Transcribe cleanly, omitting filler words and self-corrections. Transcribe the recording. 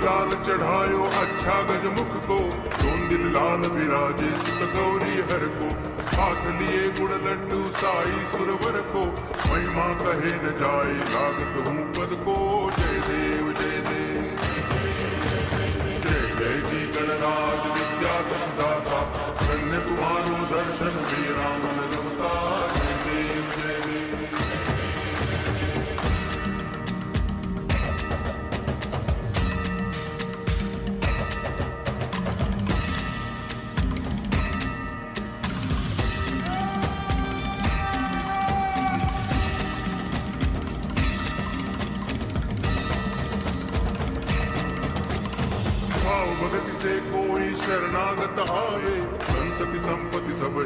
लाल चढ़ायो अच्छा गजमुख को, सोन दिल लाल विराजे सुत गौरी हर को, हाथ लिए गुड़ लड्डू साई सुरवर को, महिमा कहे न जाए लागत हूँ पद को। जय देव जय देव जय जय जी गणराज विद्या संदाता, धन्य तुम्हारो दर्शन मेरा मन रमता। जय देव जय देव भाव भगति से कोई शरणागत आए, संतति संपत्ति सब